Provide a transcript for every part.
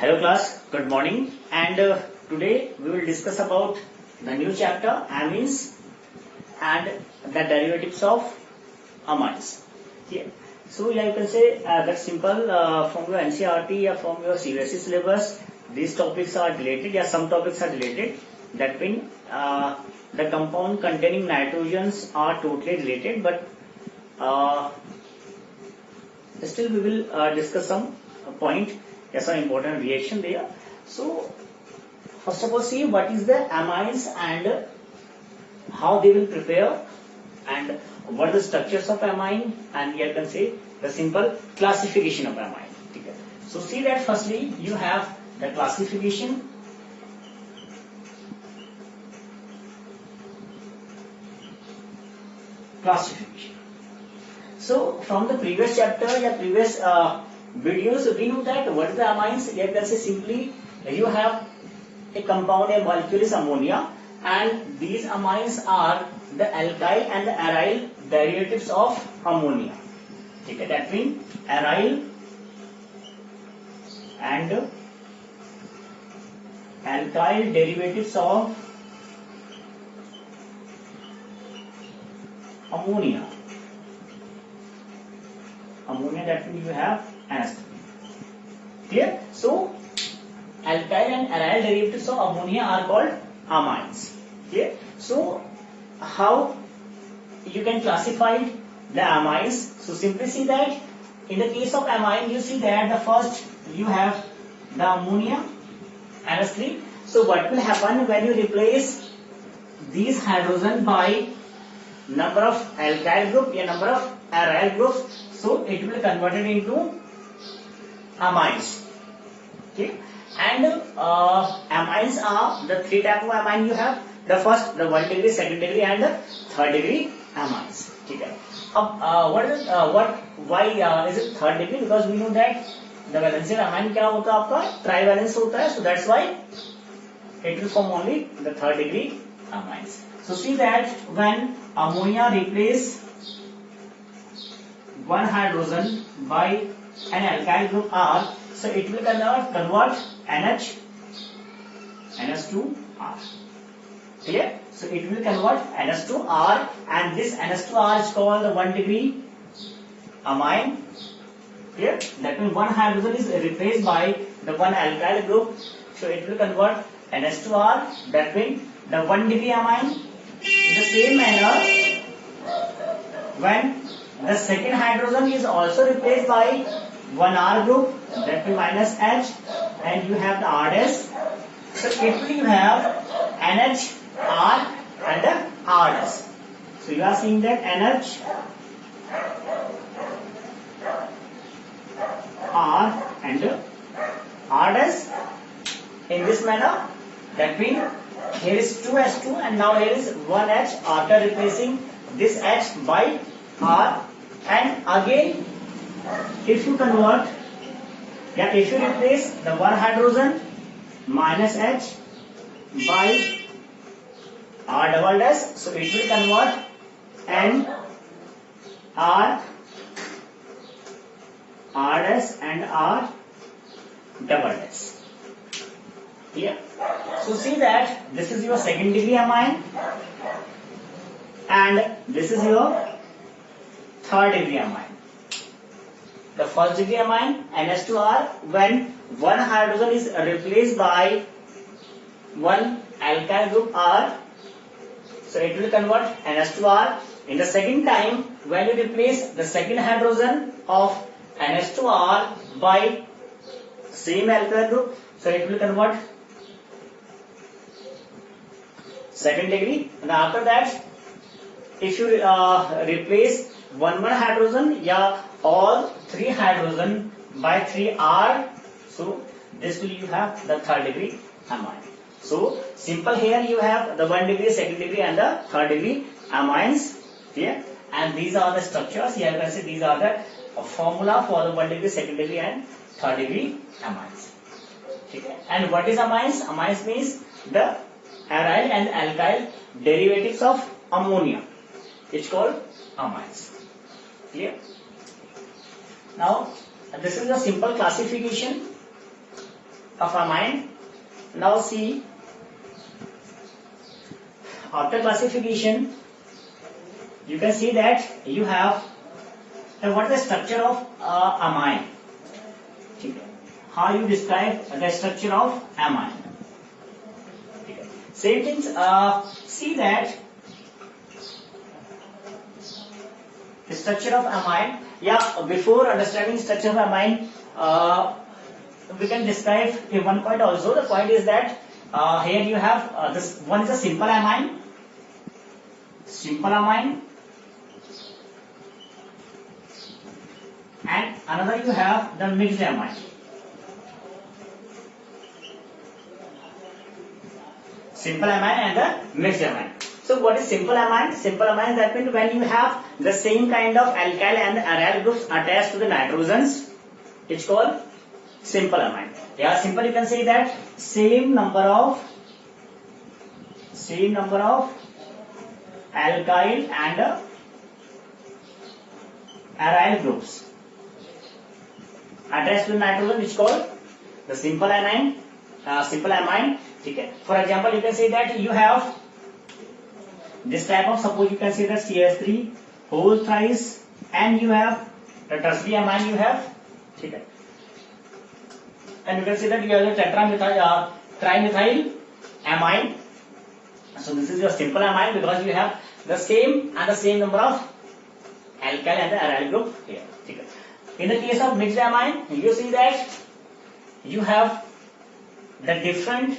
Hello class, good morning, and today we will discuss about the new chapter amines and the derivatives of amines. Here. So yeah, you can say that simple from your NCERT or from your CBSE syllabus, these topics are related. Yeah, some topics are related. That means the compound containing nitrogens are totally related, but still we will discuss some point. Yes, an important reaction there. So first of all, see what is the amines and how they will prepare and what are the structures of amine, and here you can say the simple classification of amine. Okay. So see that firstly you have the classification. So from the previous chapter or previous videos, we know that what is the amines. Here you can say simply you have a compound, a molecule is ammonia, and these amines are the alkyl and the aryl derivatives of ammonia. Okay, that means aryl and alkyl derivatives of ammonia. Ammonia, that means you have NH3. Clear? So alkyl and aryl derivatives of ammonia are called amines. Okay. So how you can classify the amines? So simply see that in the case of amine, you see that the first you have the ammonia NH3. So what will happen when you replace these hydrogen by number of alkyl group or number of aryl groups? So it will converted into amines. Okay. And amines are the three type of amine you have. The first, the 1 degree, 2nd degree, and the 3rd degree amines. Okay. Why is it 3rd degree? Because we know that the valency of amine क्या होता है आपका trivalence होता है. So that's why it will form only the 3rd degree amines. So see that when ammonia replace one hydrogen by an alkyl group R, so it will convert NH to R. Clear? So it will convert NH to R, and this NH to R is called the 1 degree amine. Clear? That means one hydrogen is replaced by the one alkyl group, so it will convert NH to R. That means the 1 degree amine. In the same manner, when the second hydrogen is also replaced by one R group, that will minus H, and you have the R dash. So it will you have NH, R and the R dash. So you are seeing that NH, R and R dash in this manner. That means here is 2H2 and now here is 1H after replacing this H by R. And again, if you convert, if you replace the one hydrogen minus H by R double dash, so it will convert N, R, R dash and R double dash. Here. So see that this is your 2nd degree amine and this is your 3rd degree amine. The 1st degree amine NH2R, when one hydrogen is replaced by one alkyl group R, so it will convert NH2R. In the second time, when you replace the second hydrogen of NH2R by same alkyl group, so it will convert 2nd degree. And after that, if you replace one hydrogen, all 3 hydrogen by 3R, so this will you have the 3rd degree amine. So simple here you have the 1 degree, 2nd degree and the 3rd degree amines here, and these are the structures. Here you can see these are the formula for the 1 degree, 2nd degree and 3rd degree amines. Okay. And what is amines? Amines means the aryl and alkyl derivatives of ammonia. It's called amines. Clear? Now this is a simple classification of amine. Now see, after classification, you can see that you have what is the structure of amine. How you describe the structure of amine. Same things. See that the structure of amine. Yeah, before understanding structure of amine, we can describe one point also. The point is that here you have this one is a simple amine. Simple amine. And another you have the mixed amine. Simple amine and the mixed amine. So what is simple amine? Simple amine, that means when you have the same kind of alkyl and aryl groups attached to the nitrogens, it's called simple amine. Yeah, simple, you can say that same number of alkyl and aryl groups attached to the nitrogen, which is called the simple amine. Okay. For example, you can say that you have this type of, suppose you can say that CH3 whole thrice, and you have the tertiary amine you have. Okay. And you can say that you have the trimethyl amine. So this is your simple amine because you have the same number of alkyl and the aryl group here. Okay. In the case of mixed amine, you see that you have the different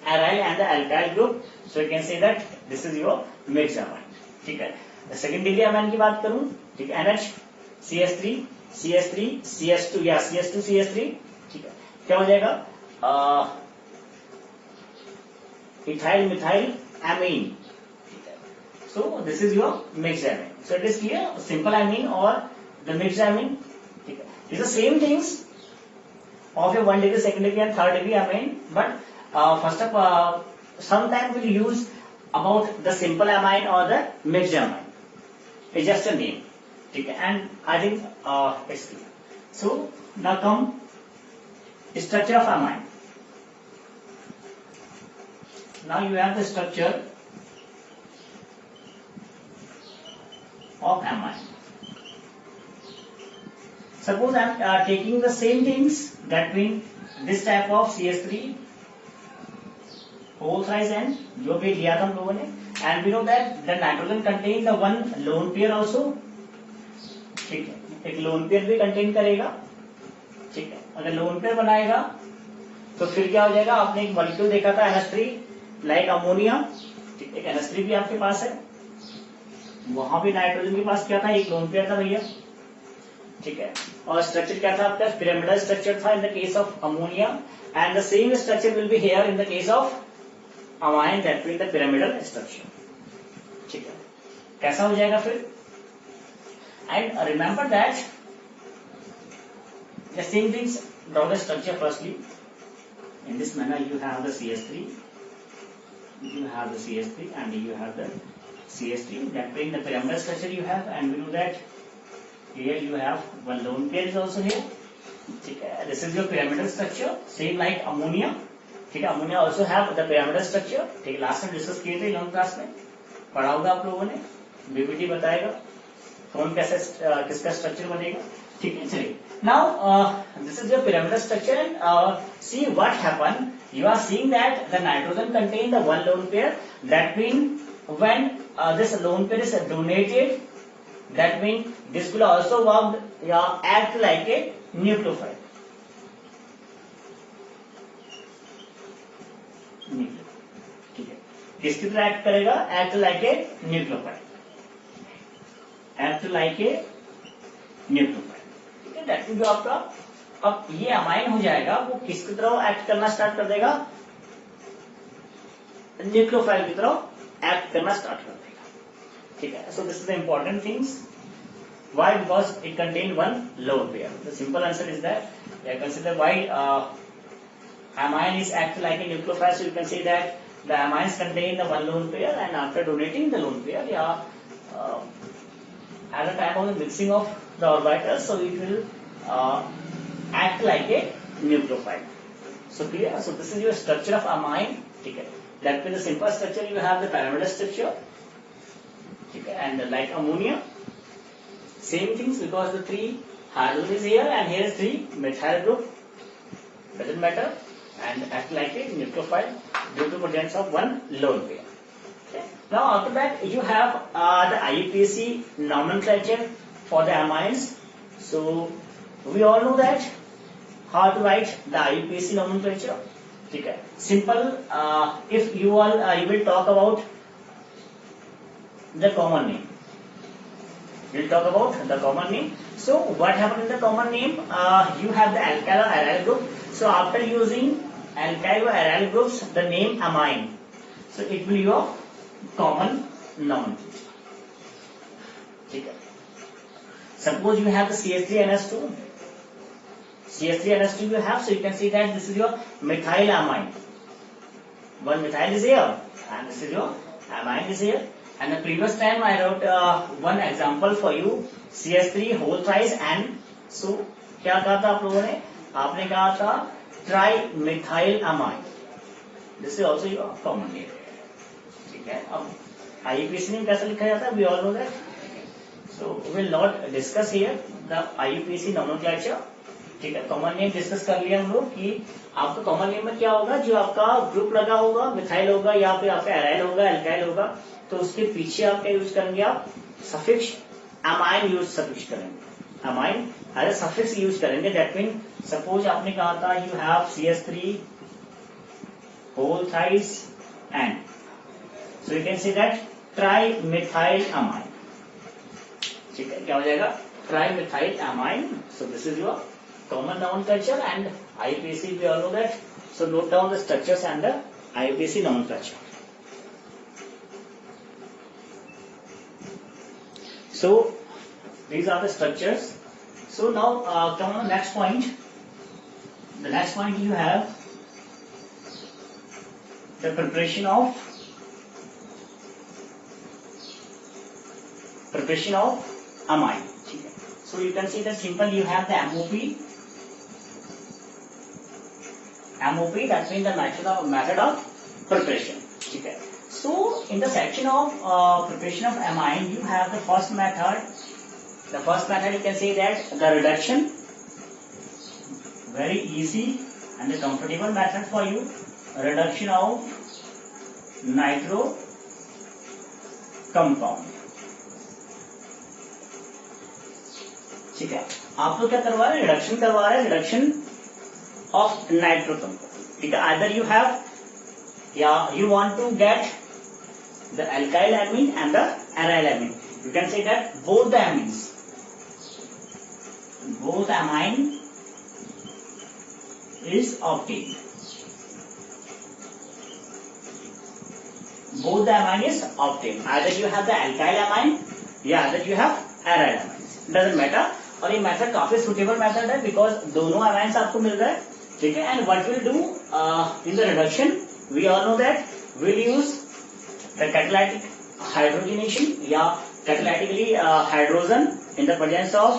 aryl and the alkyl group. So you can say that this is your mixed amine. ठीक है. The second degree amine की बात करूं, ठीक है, NH CH3 CH2 या CH2 CH3, ठीक है, क्या हो जाएगा ethyl methyl amine. So this is your mixed amine. So it is clear, simple amine or the mixed amine. ठीक है. These are same things of your 1 degree, 2nd degree and 3rd degree amine, but first of all, sometimes we'll use about the simple amine or the mixed amine. It's just a name. Okay, and I think it's clear. So now come structure of amine. Now you have the structure of amine. Suppose I am taking the same things, that means this type of CH3 whole thrice and जो भी लिया था हम लोगों ने, and we know that the nitrogen contain the one lone pair also. ठीक है, एक lone pair भी contain करेगा. ठीक है, अगर lone pair बनाएगा तो फिर क्या हो जाएगा, आपने एक मॉलिक्यूल देखा था NH3 लाइक अमोनिया. ठीक है, एक NH3 भी आपके पास है, वहां भी नाइट्रोजन के पास क्या था, एक लोन पेयर था भैया. ठीक है, और स्ट्रक्चर क्या था आपका, पिरामिडल स्ट्रक्चर था इन the case of ammonia, and the same structure will be here in the case of amine, that mean the pyramidal structure. ठीक है, कैसा हो जाएगा फिर, and remember that the same things, draw the structure firstly in this manner. You have the CH3, and you have the CH3, that being the pyramidal structure you have, and we know that here you have one lone pair is also here. Okay, this is your pyramidal structure, same like ammonia. ठीक है, ammonia also have the pyramidal structure. ठीक है, last time discuss किए थे eleventh class में, पढ़ा होगा आप लोगों ने, बीबीटी बताएगा कौन कैसे किसका स्ट्रक्चर बनेगा. ठीक है, चलिए. Now this is your pyramidal structure, and see what happen, you are seeing that the nitrogen contain the one lone pair, that mean when this lone pair is donated, that mean this will also work, act like a nucleophile. ठीक है, किसकी तरह act करेगा, act like a nucleophile, act like a nucleophile. ठीक है, that जो आपका अब ये अमाइन हो जाएगा, वो किसकी तरह एक्ट करना स्टार्ट कर देगा, न्यूक्लियोफाइल की तरह एक्ट करना स्टार्ट कर देगा. ठीक है, सो this is the important things. Why? Because it contains one lone pair. The simple answer is that, consider why amine is act like a nucleophile. So you can say that the amines contain the one lone pair, and after donating the lone pair, at the time of the mixing of the orbitals, so it will act like a nucleophile. So clear? So this is your structure of amine. Okay. That with the simple structure you have the pyramidal structure. Okay. And like ammonia, same things because the 3 hydrogen is here and here is 3 methyl group. Doesn't matter, and act like a nucleophile due to presence of 1 lone pair. Okay. Now after that you have the IUPAC nomenclature for the amines. So we all know that how to write the IUPAC nomenclature. Okay. Simple. If you all you will talk about the common name. We'll talk about the common name. So what happened in the common name? You have the alkyl or aryl group. So after using alkyl or aryl groups, the name amine. So it will be your common noun. Okay. Suppose you have the CH3NH2. CH3NH2 you have, so you can see that this is your methylamine. One methyl is here, and this is your amine is here. And the previous time I wrote one example for you, CH3 whole thrice and so क्या कहा था आप लोगों ने? आपने कहा था trimethylamine. This is also your common name. ठीक है. अब IUPAC name कैसे लिखा जाता है? We all know that. So we will not discuss here the IUPAC nomenclature. ठीक है. कॉमन नेम डिस्कस कर लिया हम लोग कि आपका कॉमन नेम में क्या होगा, जो आपका ग्रुप लगा होगा, मिथाइल होगा या फिर आपका एराइल होगा, एल्काइल होगा, तो उसके पीछे आप क्या यूज करेंगे, आप सफिक्स अमाइन यूज सफिक्स करेंगे, अमाइन एज सफिक्स यूज करेंगे. दैट मीन सपोज आपने कहा था you have CH3 whole thrice and so you can say that trimethyl amine. ठीक है, क्या हो जाएगा, trimethyl amine. So this is your common nomenclature and IUPAC we all know that. So note down the structures and the IUPAC nomenclature. So these are the structures. So now come on the next point. The next point you have the preparation of amine. So you can see the simple you have the MOP, that means the method of preparation. Okay. So in the section of preparation of amine, you have the first method. The first method you can say that the reduction, very easy and a comfortable method for you. Reduction of nitro compound. ठीक है, आप लोग क्या करवा रहे हैं, reduction करवा रहे हैं, रिडक्शन ऑफ नाइट्रो कंपाउंड. ठीक है, आइदर यू हैव या you want to get the alkyl amine and the aryl amine. You can say that both the amines, both amine is obtained. Both the amine is obtained. Either you have the alkyl amine या either you have aryl amine. Doesn't matter. और ये method काफी suitable method है because दोनों amines आपको मिल रहा है. ठीक है, and what will do in the reduction, we all know that will use the catalytic hydrogenation या catalytically hydrogen in the presence of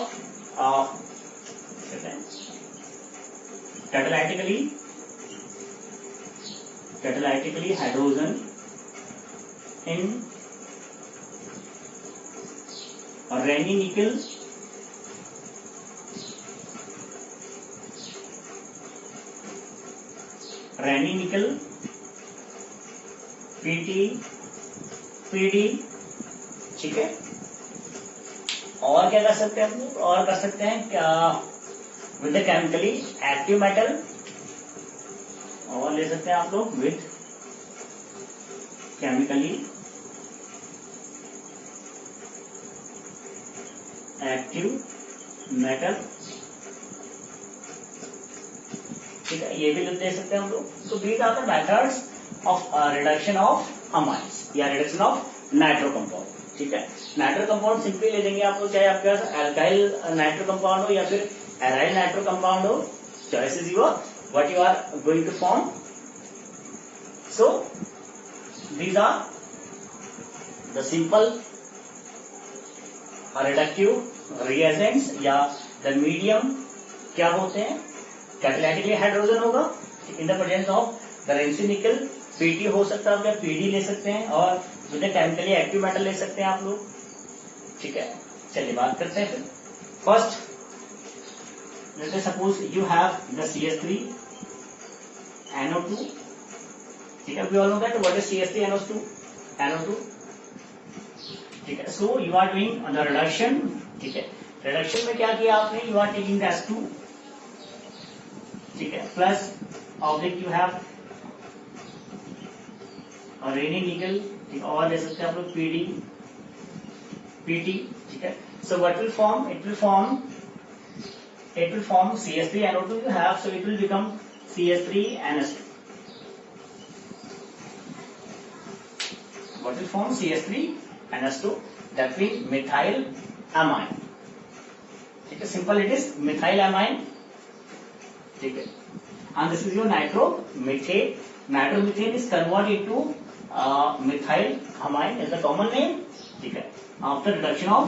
catalytically hydrogen in Raney nickel PD. ठीक है, और क्या कर सकते हैं हम लोग, और कर सकते हैं क्या with the chemically active metal, और ले सकते हैं आप लोग विद केमिकली एक्टिव मेटल. ठीक है, ये भी दे सकते हैं हम लोग. So these are the methods of reduction of amines या रिडक्शन ऑफ नाइट्रो कंपाउंड. ठीक है, नाइट्रो कंपाउंड सिंपली ले लेंगे आप लोग, चाहे आपके पास अल्काइल नाइट्रो कंपाउंड हो या फिर एराइल नाइट्रो कंपाउंड हो. Choice is your, what you are going to form. So these are the simple reductive reagents या द मीडियम क्या होते हैं. कैटालिटिकली हाइड्रोजन होगा in the presence of the Raney nickel PT हो सकता है, आप पीडी ले सकते हैं और दूसरे केमिकली एक्टिव मेटल ले सकते हैं आप लोग। ठीक है, चलिए बात करते हैं फिर। First let us suppose you have the CH3 NO2। ठीक है, we all know that what is CH3 NO2। ठीक है, so you are doing the reduction. ठीक है, रिडक्शन में क्या किया आपने, you are taking the S2। ठीक है, प्लस ऑब्लिक यू हैव और रेनी निकल। ठीक है, और ले सकते हैं आप लोग PT। ठीक है, so what will form, it will form CH3 NO2 you have, so it will become CH3 NS2. What will form CH3 NS2, that means methyl amine. ठीक है, simple it is methyl amine। ठीक है, and this is your nitromethane। Nitromethane is converted into methyl amine is the common name। ठीक है, after reduction of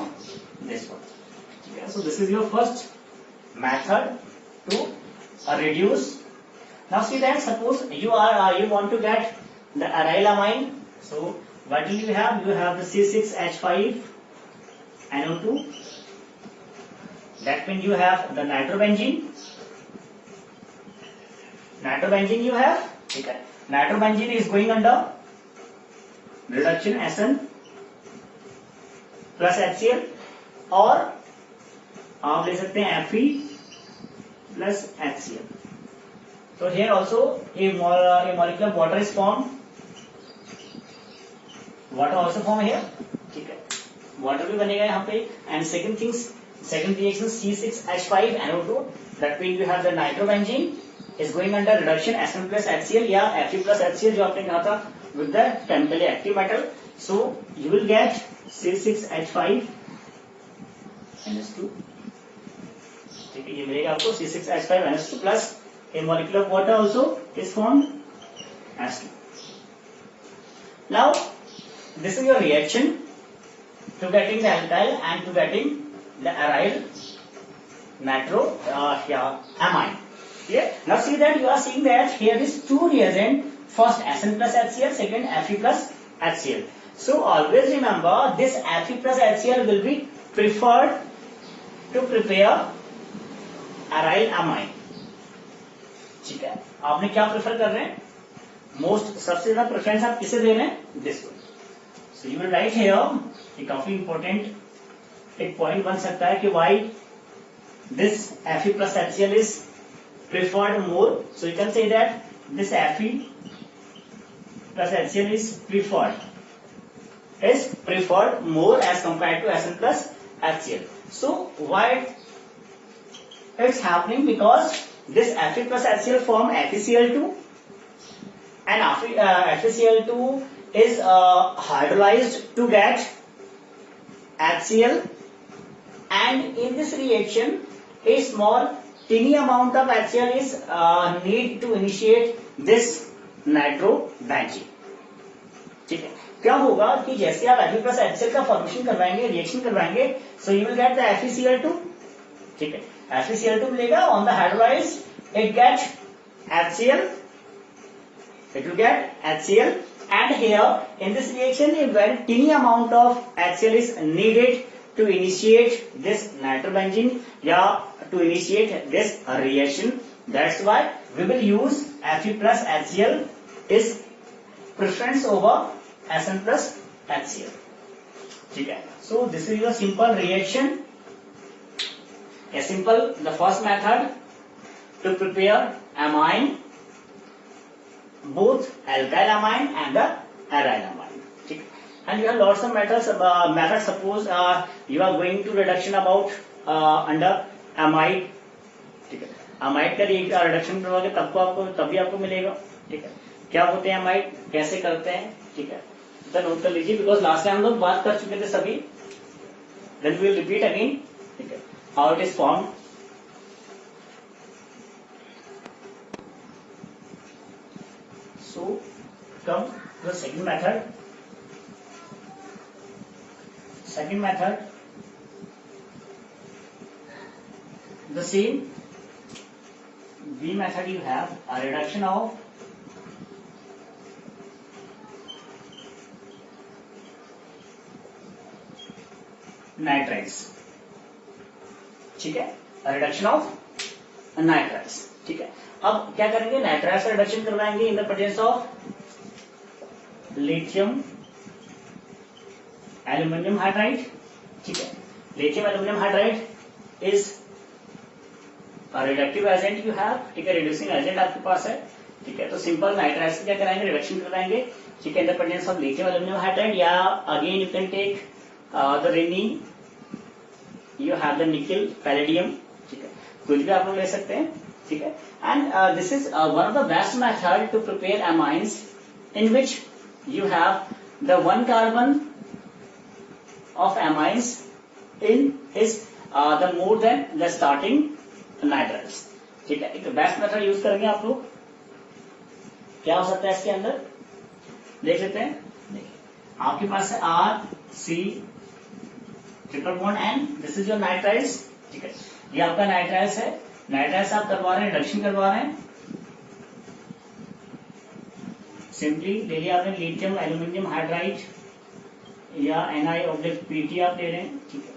this one। ठीक है, so this is your first method to reduce। Now see that suppose you want to get the aryl amine, so what do you have, you have the C6H5 NO2, that means you have the nitrobenzene you have। ठीक है, nitrobenzene is going under reduction SN plus HCl, और आप ले सकते हैं Fe plus HCl। तो here also a molecular water is formed, water also form here। ठीक है, water भी बनेगा यहाँ पे। And second reaction C6H5 NO2, that means you have the nitrobenzene is going under reduction SN plus HCl या Fe plus HCl जो आपने कहा था with the chemically active metal, so you will get C6H5 NS2। ठीक है, ये मिलेगा आपको C6H5 NS2 plus a molecule of water also is formed S2। Now this is your reaction to getting the alkyl and to getting the aryl amine। Yeah, now see that you are seeing that here is two reagent, first SN plus HCl, second Fe plus HCl। So always remember this Fe plus HCl will be preferred to prepare aryl amine। ठीक है, आपने क्या prefer कर रहे हैं, most सबसे ज्यादा preference आप किसे दे रहे हैं, this one. So you will write here, ये काफी इंपॉर्टेंट एक पॉइंट बन सकता है कि why this Fe plus HCl is preferred more। So you can say that this Fe plus HCl is preferred more as compared to SN plus HCl। So why it's happening, because this Fe plus HCl form FeCl2, and FeCl2 is hydrolyzed to get HCl, and in this reaction a small teeny amount of HCl is need to initiate this nitrobenzene। ठीक है, क्या होगा कि जैसे आप Fe plus HCl का formation करवाएंगे, reaction करवाएंगे, so you will get the FeCl2। ठीक है, FeCl2 मिलेगा, on the hydrolyse it get HCl, it will get HCl, and here in this reaction a very teeny amount of HCl is needed to initiate this nitrobenzene या to initiate this reaction। That's why we will use Fe plus HCl is preference over SN plus HCl। ठीक है, so this is your simple reaction, a simple the first method to prepare amine, both alkyl amine and the aryl amine। ठीक, and you have lots of methods। Suppose you are going to reduction about under amide। ठीक है, amide का reduction करवाओगे तब भी आपको मिलेगा। ठीक है, क्या होते हैं अमाइड, कैसे करते हैं। ठीक है, तो नोट कर लीजिए, बिकॉज लास्ट टाइम हम लोग बात कर चुके थे सभी। Then we will repeat again. ठीक है, how it is form. So come the second method. Second method, the B method you have a reduction of nitriles, ठीक है, रिडक्शन ऑफ नाइट्राइल्स, ठीक है। अब क्या करेंगे, नाइट्राइल्स का रिडक्शन करवाएंगे इन the presence of lithium aluminium hydride, ठीक है। Lithium aluminium hydride is reductive agent you have, ठीक है, रिड्यूसिंग एजेंट आपके पास है, ठीक है। तो सिंपल नाइट्राइल्स क्या कराएंगे, रिडक्शन करवाएंगे, ठीक है, in the presence of lithium aluminium hydride, या again you can take the Raney, you have the nickel palladium, ठीक है, कुछ भी आप लोग ले सकते हैं, ठीक है। And this is one of the best method to prepare amines in which you have the one carbon of amines in is the more than the starting nitriles, ठीक है। एक बेस्ट मेथड यूज करेंगे आप लोग। क्या हो सकता है इसके अंदर, देख लेते हैं। देखिए आपके पास है RC triple bond and this is your nitriles, ठीक है। ये आपका नाइट्राइल्स है, नाइट्राइल्स आप करवा रहे हैं, रिडक्शन करवा रहे हैं। सिंपली ले लिया आपने लिथियम एल्यूमिनियम हाइड्राइड या NiOBject आप ले रहे हैं, ठीक है,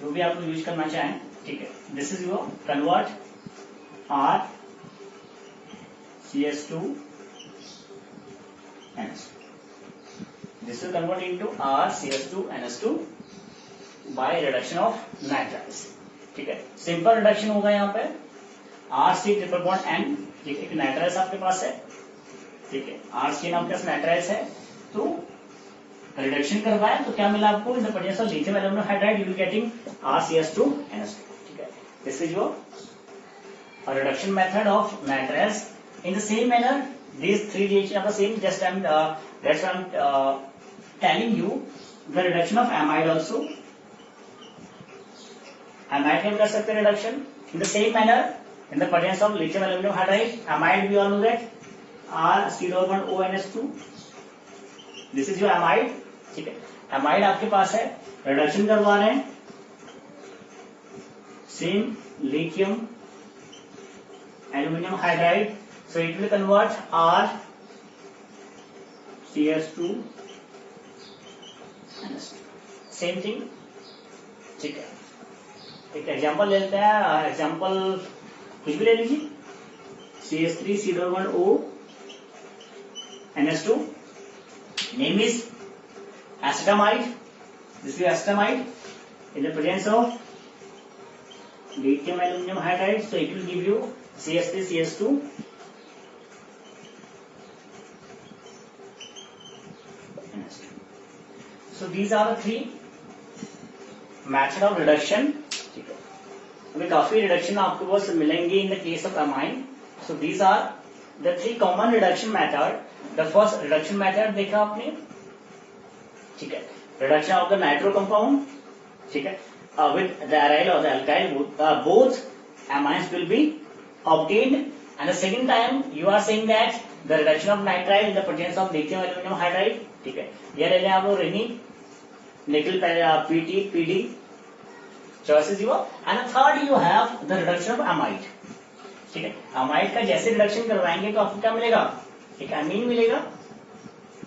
जो भी आप लोग यूज करना चाहें, ठीक है। This is your convert RCS2 NS2, this will convert into RCS2 NS2 by reduction of nitriles, ठीक है। सिंपल रिडक्शन होगा यहाँ पे RC ट्रिपल बॉन्ड N, ठीक है, नाइट्राइल्स आपके पास है, ठीक है, RC नाम के पास नाइट्राइल्स है, तो रिडक्शन करवाया तो क्या मिला आपको, इन the presence of lithium aluminium hydride you will getting RCS2 NS2, ठीक है। This is your reduction method of nitriles. In the same manner these three reactions are the same, just that's why I'm telling you the reduction of amide also. Amide can कर सकते हैं reduction in the same manner in the presence of lithium aluminum hydride. Amide we all know that RC*ONS2. This is your amide, ठीक है। amide आपके पास है, reduction करवा रहे हैं, same lithium aluminum hydride. So it will convert RCS2 NS2. Same thing, ठीक है। एक एग्जांपल ले लेते हैं, एग्जांपल कुछ भी ले लीजिए, CH3C*O NS2, name is acetamide. This is acetamide in the presence of lithium aluminum hydride, so it will give you CH3CH2. So these are the three method of reduction, ठीक है। अभी काफी रिडक्शन आपको बस मिलेंगे in the case of amine. So these are the three common reduction method. The first reduction method देखा आपने, ठीक है, reduction of the nitro compound, ठीक है, विद द एराइल और the alkyl, both amines will be obtained, and the second time you are saying that the reduction of nitrile in the presence of lithium aluminum hydride, ठीक है। यह ले लें आप लोग रेनी निकल PD choices you are, and third you have the reduction of amide, ठीक है। amide का जैसे रिडक्शन करवाएंगे तो आपको क्या मिलेगा, एक amine मिलेगा,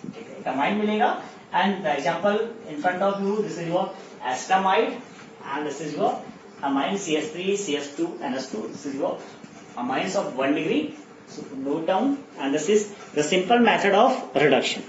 ठीक है, एक amine मिलेगा। and the example in front of you, this is your acetamide and this is your amine CH3 CH2 NS2. This is your amines of 1 degree, so note down, and this is the simple method of reduction.